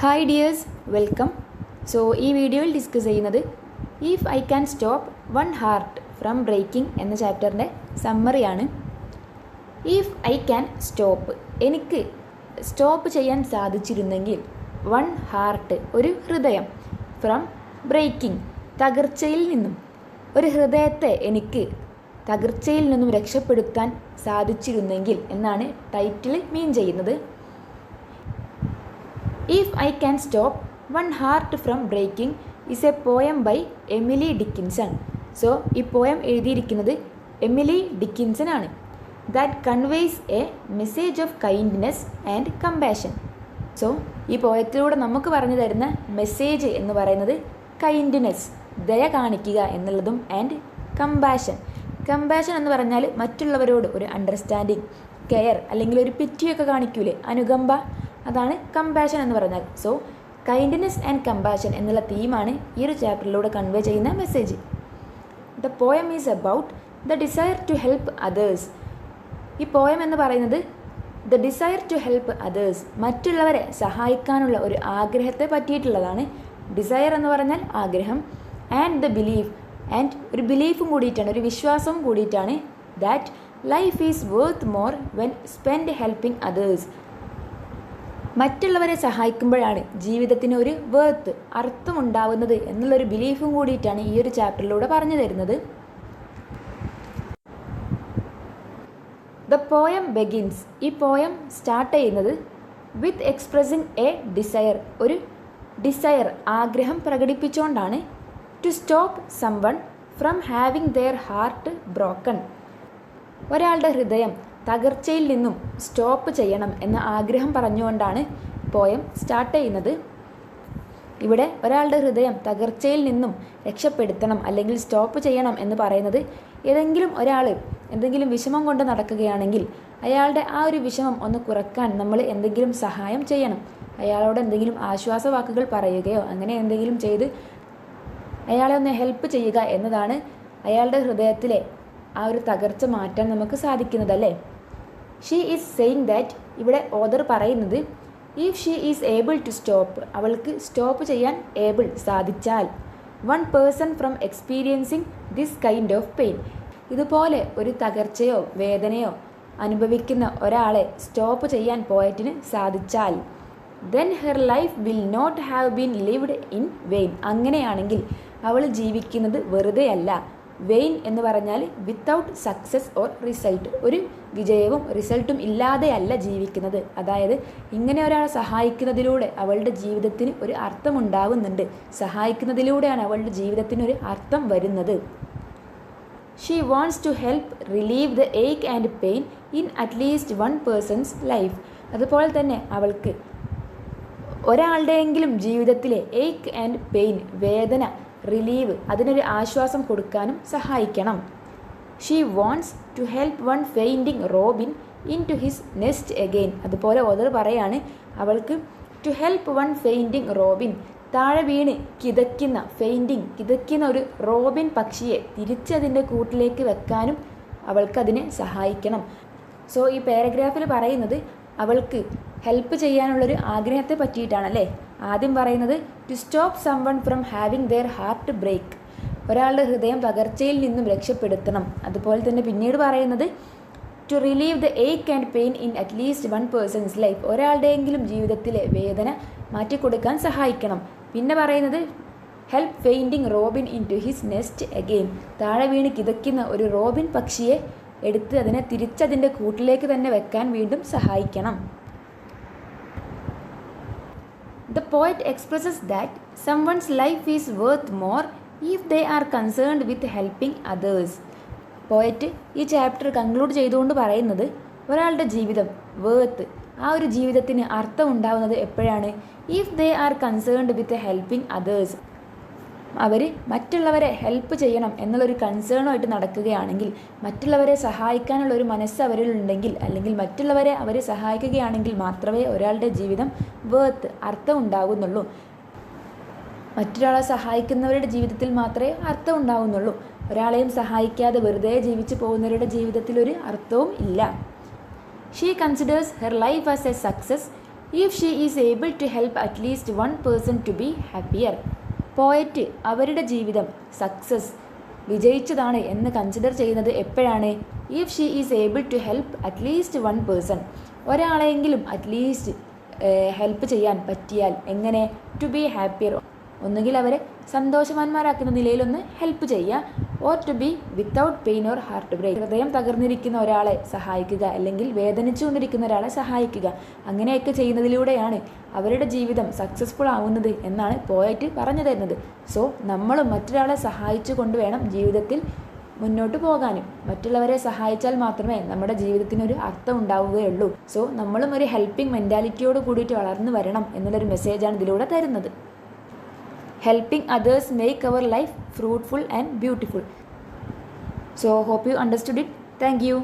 Hi dears, welcome. ഈ വീഡിയോയിൽ discuss ചെയ്യുന്നത് if I can stop one heart from breaking എന്ന ചാപ്റ്ററിൻ്റെ സമ്മറിയാണ്. ഇഫ് ഐ ക്യാൻ സ്റ്റോപ്പ്, എനിക്ക് സ്റ്റോപ്പ് ചെയ്യാൻ സാധിച്ചിരുന്നെങ്കിൽ വൺ ഹാർട്ട്, ഒരു ഹൃദയം, ഫ്രം ബ്രേക്കിംഗ്, തകർച്ചയിൽ നിന്നും, ഒരു ഹൃദയത്തെ എനിക്ക് തകർച്ചയിൽ നിന്നും രക്ഷപ്പെടുത്താൻ സാധിച്ചിരുന്നെങ്കിൽ എന്നാണ് ടൈറ്റിൽ മീൻ ചെയ്യുന്നത്. If I can stop one heart from breaking is a poem by Emily Dickinson. ഈ പോയം എഴുതിയിരിക്കുന്നത് എമിലി ഡിക്കിൻസൺ ആണ്. That conveys a message of kindness and compassion. ഈ പോയത്തിലൂടെ നമുക്ക് പറഞ്ഞു തരുന്ന മെസ്സേജ് എന്ന് പറയുന്നത് കൈൻഡ്നെസ്, ദയ കാണിക്കുക എന്നുള്ളതും, ആൻഡ് കമ്പാഷൻ. കമ്പാഷൻ എന്ന് പറഞ്ഞാൽ മറ്റുള്ളവരോട് ഒരു അണ്ടർസ്റ്റാൻഡിങ്, കെയർ, അല്ലെങ്കിൽ ഒരു പിറ്റിയൊക്കെ കാണിക്കൂലേ, അനുകമ്പ, അതാണ് കമ്പാഷൻ എന്ന് പറഞ്ഞാൽ. കൈൻഡ്നെസ് ആൻഡ് കമ്പാഷൻ എന്നുള്ള തീമാണ് ഈ ഒരു ചാപ്റ്ററിലൂടെ കൺവേ ചെയ്യുന്ന message. The poem is about the desire to help others. ഈ പോയം എന്ന് പറയുന്നത് the desire to help others, മറ്റുള്ളവരെ സഹായിക്കാനുള്ള ഒരു ആഗ്രഹത്തെ പറ്റിയിട്ടുള്ളതാണ്. ഡിസയർ എന്ന് പറഞ്ഞാൽ ആഗ്രഹം, ആൻഡ് ദ ബിലീഫ്, ആൻഡ് ഒരു ബിലീഫും കൂടിയിട്ടാണ്, ഒരു വിശ്വാസവും കൂടിയിട്ടാണ്, that life is worth more when spend helping others. മറ്റുള്ളവരെ സഹായിക്കുമ്പോഴാണ് ജീവിതത്തിന് ഒരു വേർത്ത്, അർത്ഥമുണ്ടാവുന്നത് എന്നുള്ളൊരു ബിലീഫും കൂടിയിട്ടാണ് ഈ ഒരു ചാപ്റ്ററിലൂടെ പറഞ്ഞു തരുന്നത്. ദ പോയം ബെഗിൻസ്, ഈ പോയം സ്റ്റാർട്ട് ചെയ്യുന്നത് വിത്ത് എക്സ്പ്രസിങ് എ ഡിസയർ, ഒരു ഡിസയർ, ആഗ്രഹം പ്രകടിപ്പിച്ചുകൊണ്ടാണ്. To stop someone from having their heart broken, ഒരാളുടെ ഹൃദയം തകർച്ചയിൽ നിന്നും സ്റ്റോപ്പ് ചെയ്യണം എന്ന ആഗ്രഹം പറഞ്ഞുകൊണ്ടാണ് പോയം സ്റ്റാർട്ട് ചെയ്യുന്നത്. ഇവിടെ ഒരാളുടെ ഹൃദയം തകർച്ചയിൽ നിന്നും രക്ഷപ്പെടുത്തണം അല്ലെങ്കിൽ സ്റ്റോപ്പ് ചെയ്യണം എന്ന് പറയുന്നത്, ഏതെങ്കിലും ഒരാൾ എന്തെങ്കിലും വിഷമം കൊണ്ട് നടക്കുകയാണെങ്കിൽ അയാളുടെ ആ ഒരു വിഷമം ഒന്ന് കുറക്കാൻ നമ്മൾ എന്തെങ്കിലും സഹായം ചെയ്യണം. അയാളോട് എന്തെങ്കിലും ആശ്വാസവാക്കുകൾ പറയുകയോ അങ്ങനെ എന്തെങ്കിലും ചെയ്ത് അയാളെ ഒന്ന് ഹെൽപ്പ് ചെയ്യുക എന്നതാണ് അയാളുടെ ഹൃദയത്തിലെ ആ ഒരു തകർച്ച മാറ്റാൻ നമുക്ക് സാധിക്കുന്നതല്ലേ. ഷീ ഈസ് സെയിങ് ദാറ്റ്, ഇവിടെ ഓദർ പറയുന്നത്, if she is able to stop, അവൾക്ക് സ്റ്റോപ്പ് ചെയ്യാൻ ഏബിൾ, സാധിച്ചാൽ, one person from experiencing this kind of pain, ഇതുപോലെ ഒരു തകർച്ചയോ വേദനയോ അനുഭവിക്കുന്ന ഒരാളെ സ്റ്റോപ്പ് ചെയ്യാൻ പോയറ്റിന് സാധിച്ചാൽ, then her life will not have been lived in vain, അങ്ങനെയാണെങ്കിൽ അവൾ ജീവിക്കുന്നത് വെറുതെയല്ല. വെയിൻ എന്ന് പറഞ്ഞാൽ വിത്തൗട്ട് സക്സസ് ഓർ റിസൾട്ട്, ഒരു വിജയവും റിസൾട്ടും ഇല്ലാതെയല്ല ജീവിക്കുന്നത്. അതായത് ഇങ്ങനെ ഒരാളെ സഹായിക്കുന്നതിലൂടെ അവളുടെ ജീവിതത്തിന് ഒരു അർത്ഥമുണ്ടാവുന്നുണ്ട്, സഹായിക്കുന്നതിലൂടെയാണ് അവളുടെ ജീവിതത്തിന് ഒരു അർത്ഥം വരുന്നത്. She wants to help relieve the ache and pain in at least one person's life, അതുപോലെ തന്നെ അവൾക്ക് ഒരാളുടെയെങ്കിലും ജീവിതത്തിലെ ഏക്ക് ആൻഡ് പെയിൻ, വേദന, റിലീവ്, അതിനൊരു ആശ്വാസം കൊടുക്കാനും സഹായിക്കണം. She wants to help one fainting robin in to his nest again, അതുപോലെ ഓദർ പറയാണ് അവൾക്ക് to help one fainting robin, താഴെ വീണ് കിതയ്ക്കുന്ന, ഫെയിൻറ്റിങ്, കിതയ്ക്കുന്ന ഒരു റോബിൻ പക്ഷിയെ തിരിച്ചതിൻ്റെ കൂട്ടിലേക്ക് വെക്കാനും അവൾക്കതിനെ സഹായിക്കണം. ഈ പാരഗ്രാഫിൽ പറയുന്നത് അവൾക്ക് ഹെൽപ്പ് ചെയ്യാനുള്ളൊരു ആഗ്രഹത്തെ പറ്റിയിട്ടാണല്ലേ. ആദ്യം പറയുന്നത് to stop someone from having their heart break, ഒരാളുടെ ഹൃദയം തകർച്ചയിൽ നിന്നും രക്ഷപ്പെടുത്തണം. അതുപോലെ തന്നെ പിന്നീട് പറയുന്നത് to relieve the ache and pain in at least one person's life, ഒരാളുടെയെങ്കിലും ജീവിതത്തിലെ വേദന മാറ്റിക്കൊടുക്കാൻ സഹായിക്കണം. പിന്നെ പറയുന്നത് help fainting robin in to his nest again, താഴെ വീണ് കിതയ്ക്കുന്ന ഒരു റോബിൻ പക്ഷിയെ എടുത്ത് അതിനെ തിരിച്ചതിൻ്റെ കൂട്ടിലേക്ക് തന്നെ വെക്കാൻ വീണ്ടും സഹായിക്കണം. The poet expresses that someone's life is worth more if they are concerned with helping others. Poet ഈ ചാപ്റ്റർ കൺക്ലൂഡ് ചെയ്തുകൊണ്ട് പറയുന്നത് ഒരാളുടെ ജീവിതം വേർത്ത്, ആ ഒരു ജീവിതത്തിന് അർത്ഥം ഉണ്ടാവുന്നത് എപ്പോഴാണ്, if they are concerned with helping others, അവർ മറ്റുള്ളവരെ ഹെൽപ്പ് ചെയ്യണം എന്നുള്ളൊരു കൺസേണുമായിട്ട് നടക്കുകയാണെങ്കിൽ, മറ്റുള്ളവരെ സഹായിക്കാനുള്ളൊരു മനസ്സ് അവരിലുണ്ടെങ്കിൽ, അല്ലെങ്കിൽ മറ്റുള്ളവരെ അവരെ സഹായിക്കുകയാണെങ്കിൽ മാത്രമേ ഒരാളുടെ ജീവിതം വേർത്ത്, അർത്ഥം ഉണ്ടാകുന്നുള്ളൂ. മറ്റൊരാളെ സഹായിക്കുന്നവരുടെ ജീവിതത്തിൽ മാത്രമേ അർത്ഥം ഉണ്ടാകുന്നുള്ളൂ. ഒരാളെയും സഹായിക്കാതെ വെറുതെ ജീവിച്ചു പോകുന്നവരുടെ ജീവിതത്തിൽ ഒരു അർത്ഥവും ഇല്ല. She considers her life as a success if she is able to help at least one person to be happier. Poet അവരുടെ ജീവിതം സക്സസ് വിജയിച്ചതാണ് എന്ന് കൺസിഡർ ചെയ്യുന്നത് എപ്പോഴാണ്? If she is able to help at least one person, ഒരാളെങ്കിലും at least help ചെയ്യാൻ പറ്റിയാൽ. എങ്ങനെ? ടു ബി ഹാപ്പിയർ, ഒന്നുകിൽ അവരെ സന്തോഷവാന്മാരാക്കുന്ന നിലയിലൊന്ന് ഹെൽപ്പ് ചെയ്യുക. Or to be without pain or heart break, ഹൃദയം തകർന്നിരിക്കുന്ന ഒരാളെ സഹായിക്കുക, അല്ലെങ്കിൽ വേദനിച്ചുകൊണ്ടിരിക്കുന്ന ഒരാളെ സഹായിക്കുക. അങ്ങനെയൊക്കെ ചെയ്യുന്നതിലൂടെയാണ് അവരുടെ ജീവിതം സക്സസ്ഫുൾ ആവുന്നത് എന്നാണ് പോയറ്റ് പറഞ്ഞു തരുന്നത്. സോ നമ്മളും മറ്റൊരാളെ സഹായിച്ചു കൊണ്ട് വേണം ജീവിതത്തിൽ മുന്നോട്ട് പോകാനും. മറ്റുള്ളവരെ സഹായിച്ചാൽ മാത്രമേ നമ്മുടെ ജീവിതത്തിനൊരു അർത്ഥം ഉണ്ടാവുകയുള്ളൂ. സോ നമ്മളും ഒരു ഹെൽപ്പിംഗ് മെൻറ്റാലിറ്റിയോട് കൂടിയിട്ട് വളർന്നു വരണം എന്നുള്ളൊരു മെസ്സേജാണ് ഇതിലൂടെ തരുന്നത്. Helping others make our life fruitful and beautiful. So hope you understood it. Thank you.